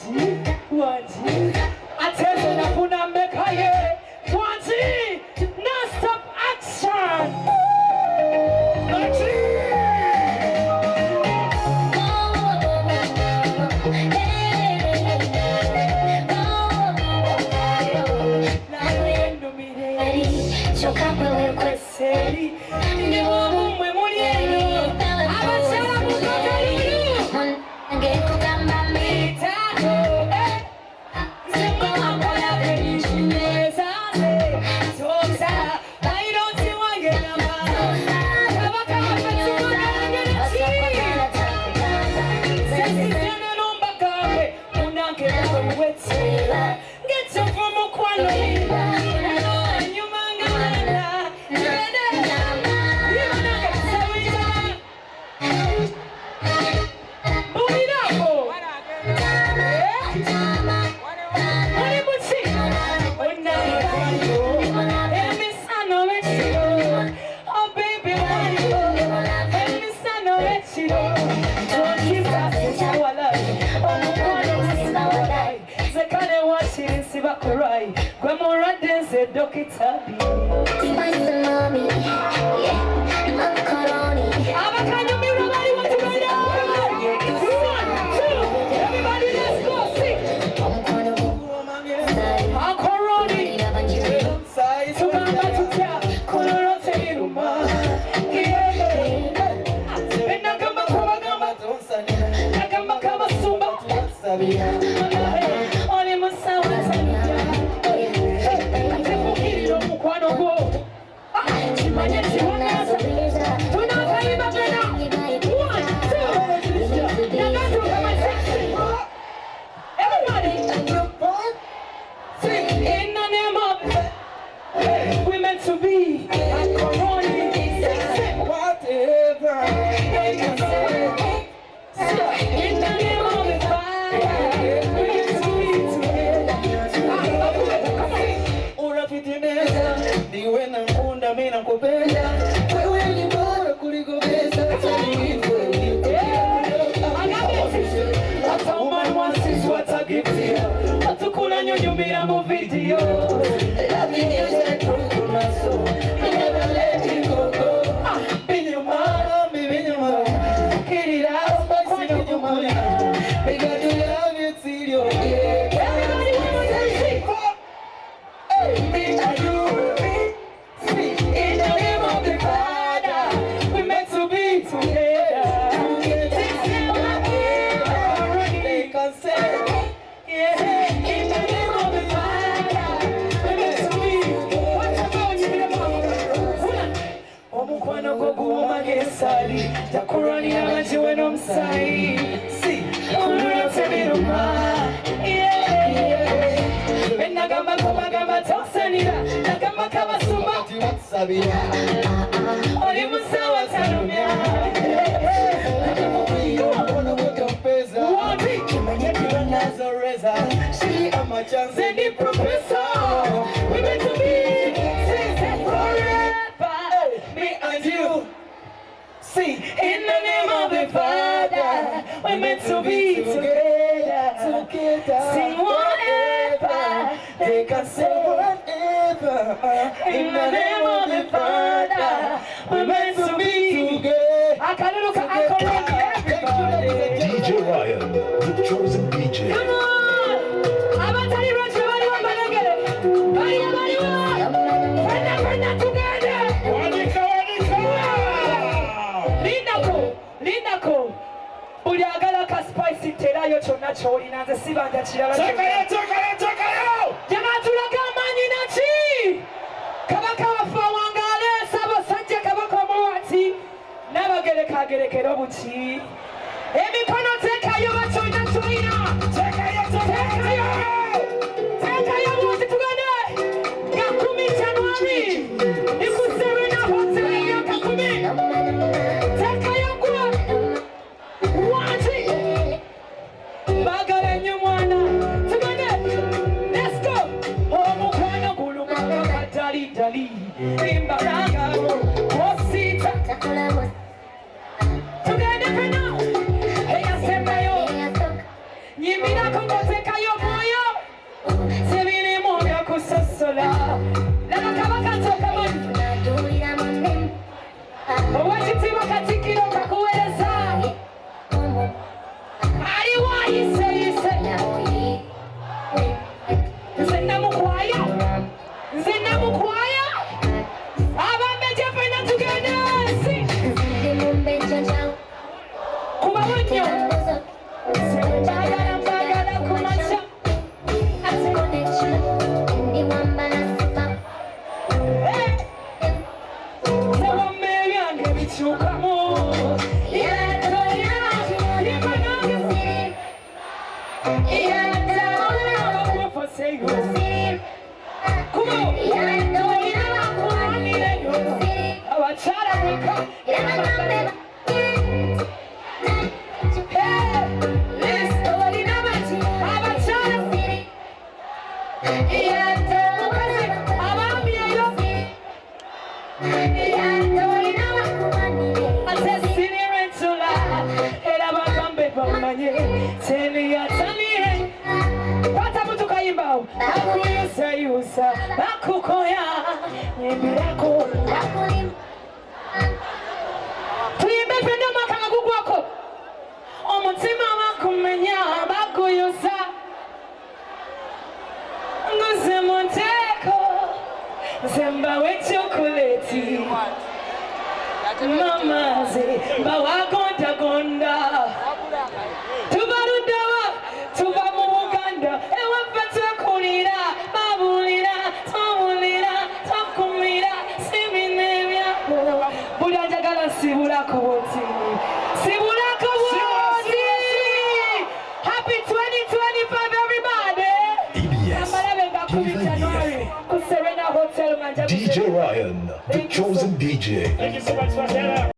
I tell you na kuna meka ye. Wanji, non-stop action. Together now, hey, I said, sekayo moyo sebirimo byakusosola laba kabaka tokamani owekitiibwa Katikkiro kakuweereza ali waayiseyise nze namukwaya abambejja ffenna tugende ensi kubawo nnyo mbagala kumakya sewamma ebyange bikyukamu bakukoya nyimbirako tuyimbe ffenna omwaka nga gugwako omutima bakumenya bakuyusa nguze mu nteeko nze mbawa ekyokuleti mamaze bawagondagonda tuva luddawa tuva mu Buganda ewaffe twekulira babulira tubulira tukumira sibina ebyako buli ajagala sibulako bwoti sibulako bwoti. Happy 2025 everybody. Amalabe ngakumi January ku Serena Hotel Manja DJ Ryan, the chosen DJ. Thank you so much for that.